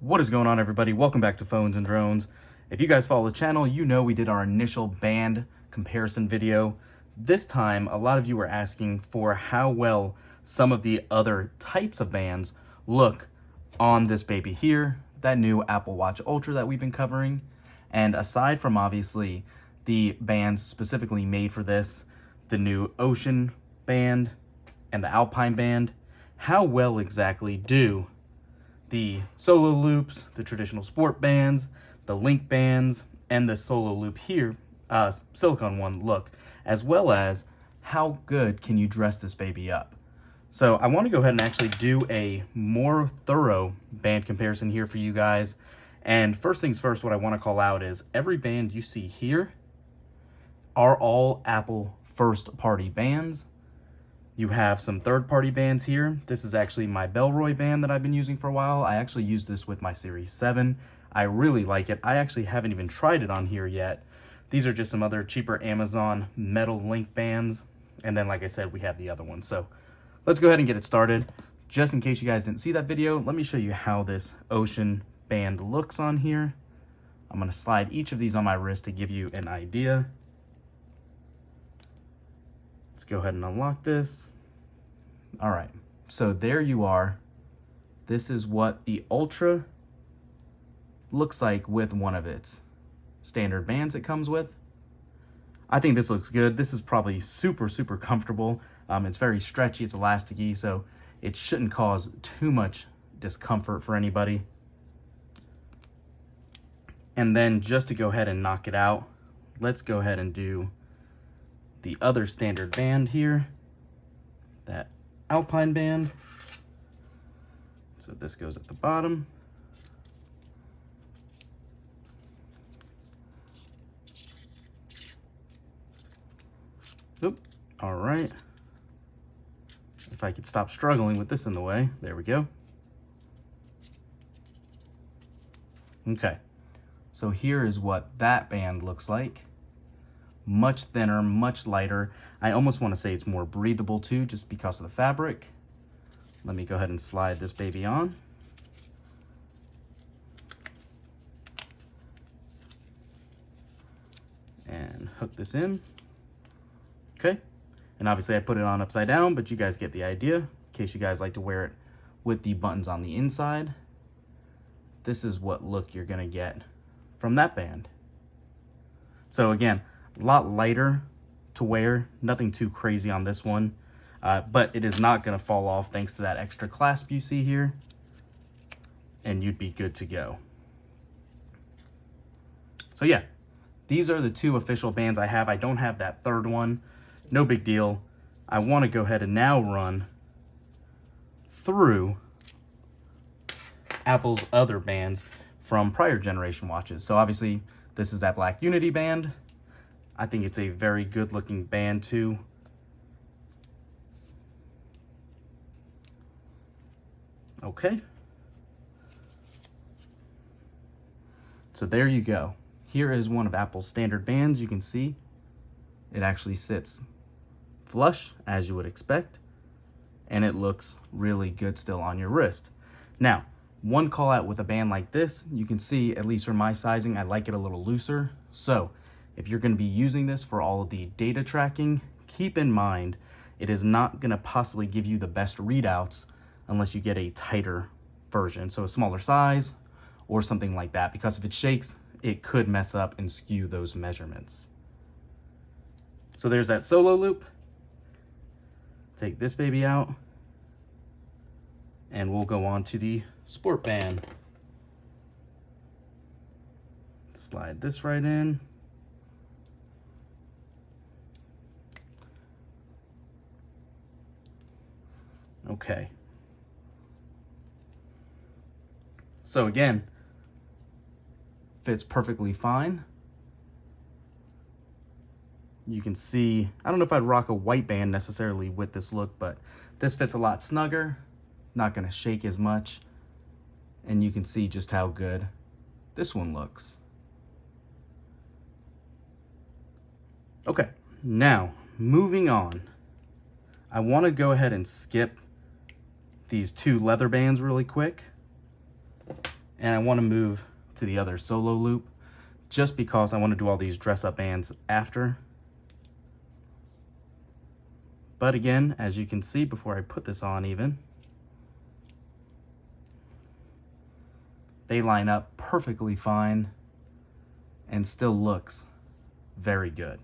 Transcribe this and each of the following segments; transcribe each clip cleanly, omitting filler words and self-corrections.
What is going on, everybody? Welcome back to Phones and Drones. If you guys follow the channel, you know we did our initial band comparison video. This time, a lot of you were asking for how well some of the other types of bands look on this baby here, that new Apple Watch Ultra that we've been covering. And aside from obviously the bands specifically made for this, the new Ocean band and the Alpine band, how well exactly do the solo loops, the traditional sport bands, the link bands, and the solo loop here, silicone one look, as well as how good can you dress this baby up. So I want to go ahead and actually do a more thorough band comparison here for you guys. And first things first, what I want to call out is every band you see here are all Apple first party bands. You have some third-party bands here. This is actually my Bellroy band that I've been using for a while. I actually use this with my Series 7. I really like it. I actually haven't even tried it on here yet. These are just some other cheaper Amazon metal link bands. And then, like I said, we have the other one. So let's go ahead and get it started. Just in case you guys didn't see that video, let me show you how this Ocean band looks on here. I'm going to slide each of these on my wrist to give you an idea. Let's go ahead and unlock this. All right, so there you are. This is what the Ultra looks like with one of its standard bands it comes with. I think this looks good. This is probably super comfortable. It's very stretchy, it's elasticy, so it shouldn't cause too much discomfort for anybody. And then just to go ahead and knock it out, let's go ahead and do the other standard band here, that Alpine band. So this goes at the bottom. Oop. All right. If I could stop struggling with this in the way. There we go. Okay. So here is what that band looks like. Much thinner, much lighter. I almost want to say it's more breathable too, just because of the fabric. Let me go ahead and slide this baby on. And hook this in. Okay. And obviously I put it on upside down, but you guys get the idea. In case you guys like to wear it with the buttons on the inside. This is what look you're gonna get from that band. So again, a lot lighter to wear, nothing too crazy on this one, but it is not going to fall off thanks to that extra clasp you see here, and you'd be good to go. So yeah, these are the two official bands I have. I don't have that third one, no big deal. I want to go ahead and now run through Apple's other bands from prior generation watches. So obviously this is that Black Unity band. I think it's a very good looking band too. Okay. So there you go. Here is one of Apple's standard bands. You can see it actually sits flush as you would expect, and it looks really good still on your wrist. Now, one call out with a band like this, you can see, at least for my sizing, I like it a little looser. So if you're going to be using this for all of the data tracking, keep in mind it is not going to possibly give you the best readouts unless you get a tighter version, so a smaller size or something like that, because if it shakes, it could mess up and skew those measurements. So there's that solo loop. Take this baby out, and we'll go on to the sport band. Slide this right in. Okay. So again, fits perfectly fine. You can see, I don't know if I'd rock a white band necessarily with this look, but this fits a lot snugger, not gonna shake as much, and you can see just how good this one looks. Okay, now moving on. I want to go ahead and skip these two leather bands really quick and I want to move to the other solo loop just because I want to do all these dress up bands after. But again, as you can see before I put this on even, they line up perfectly fine and still looks very good.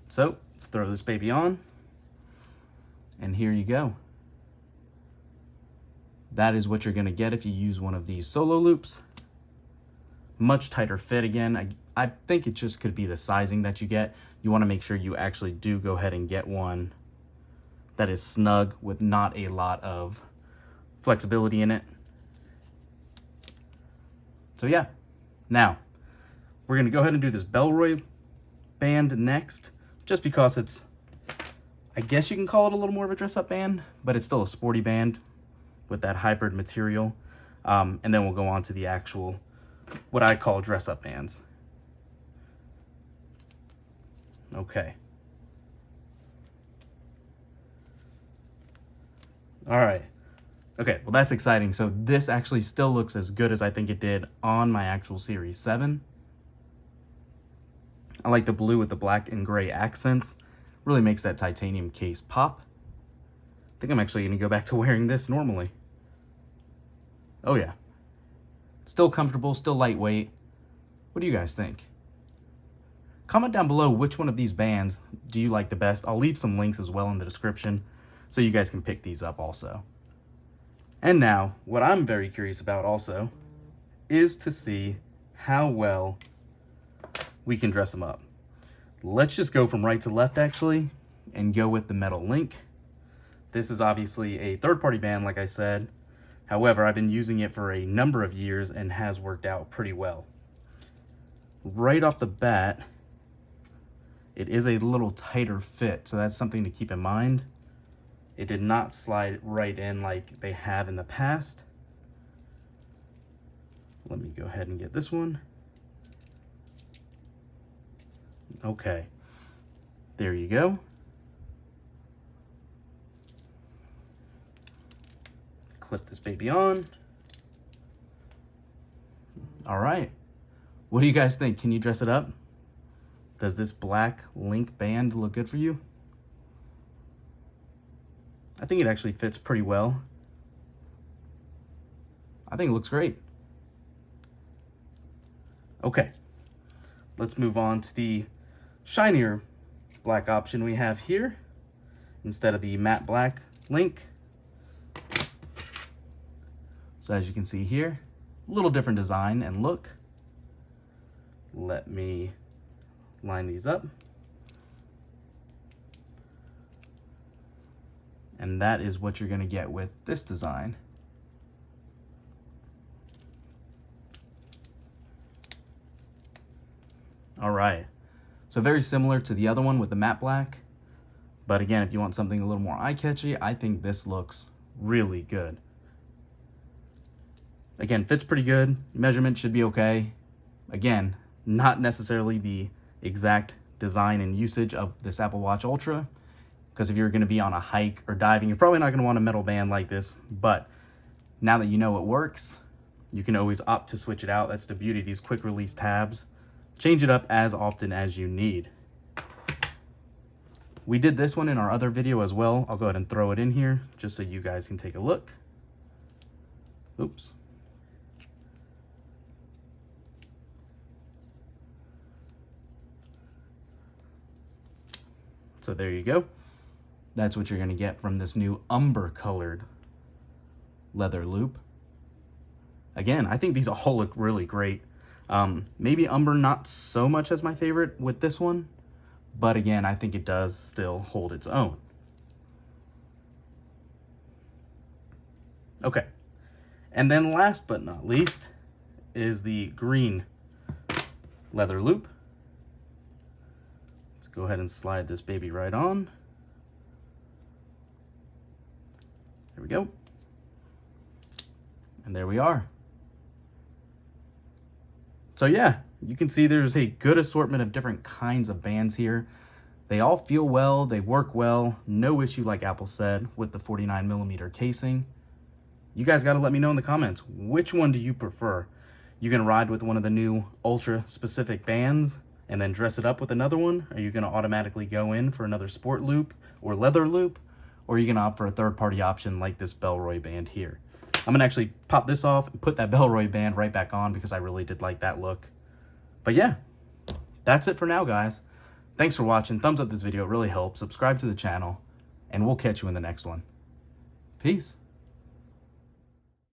So let's throw this baby on, and here you go. That is what you're gonna get if you use one of these solo loops. Much tighter fit again. I think it just could be the sizing that you get. You wanna make sure you actually do go ahead and get one that is snug with not a lot of flexibility in it. So yeah, now we're gonna go ahead and do this Bellroy band next, just because it's, I guess you can call it a little more of a dress up band, but it's still a sporty band with that hybrid material. And then we'll go on to the actual, what I call dress up bands. Okay. All right. Okay, well that's exciting. So this actually still looks as good as I think it did on my actual Series 7. I like the blue with the black and gray accents. Really makes that titanium case pop. I think I'm actually gonna go back to wearing this normally. Oh yeah. Still comfortable, still lightweight. What do you guys think? Comment down below which one of these bands do you like the best. I'll leave some links as well in the description so you guys can pick these up also. And now, what I'm very curious about also is to see how well we can dress them up. Let's just go from right to left actually and go with the metal link. This is obviously a third-party band, like I said. However, I've been using it for a number of years and has worked out pretty well. Right off the bat, it is a little tighter fit, so that's something to keep in mind. It did not slide right in like they have in the past. Let me go ahead and get this one. Okay, there you go. Clip this baby on. All right, what do you guys think? Can you dress it up? Does this black link band look good for you? I think it actually fits pretty well. I think it looks great. Okay, let's move on to the shinier black option we have here instead of the matte black link. So as you can see here, a little different design and look. Let me line these up. And that is what you're gonna get with this design. All right, so very similar to the other one with the matte black, but again, if you want something a little more eye-catchy, I think this looks really good. Again, fits pretty good, measurement should be okay. Again, not necessarily the exact design and usage of this Apple Watch Ultra, because if you're going to be on a hike or diving, you're probably not going to want a metal band like this. But now that you know it works, you can always opt to switch it out. That's the beauty of these quick release tabs. Change it up as often as you need. We did this one in our other video as well. I'll go ahead and throw it in here just so you guys can take a look. Oops. So there you go. That's what you're going to get from this new umber colored leather loop. Again, I think these all look really great. Maybe umber not so much as my favorite with this one, but again, I think it does still hold its own. Okay, and then last but not least is the green leather loop. Let's go ahead and slide this baby right on. There we go. And there we are. So yeah, you can see there's a good assortment of different kinds of bands here. They all feel well, they work well, no issue like Apple said with the 49mm casing. You guys gotta let me know in the comments, which one do you prefer? You gonna ride with one of the new ultra specific bands and then dress it up with another one? Are you gonna automatically go in for another sport loop or leather loop? Or are you gonna opt for a third-party option like this Bellroy band here? I'm gonna actually pop this off and put that Bellroy band right back on because I really did like that look. But yeah, that's it for now, guys. Thanks for watching. Thumbs up this video, it really helps. Subscribe to the channel, and we'll catch you in the next one. Peace.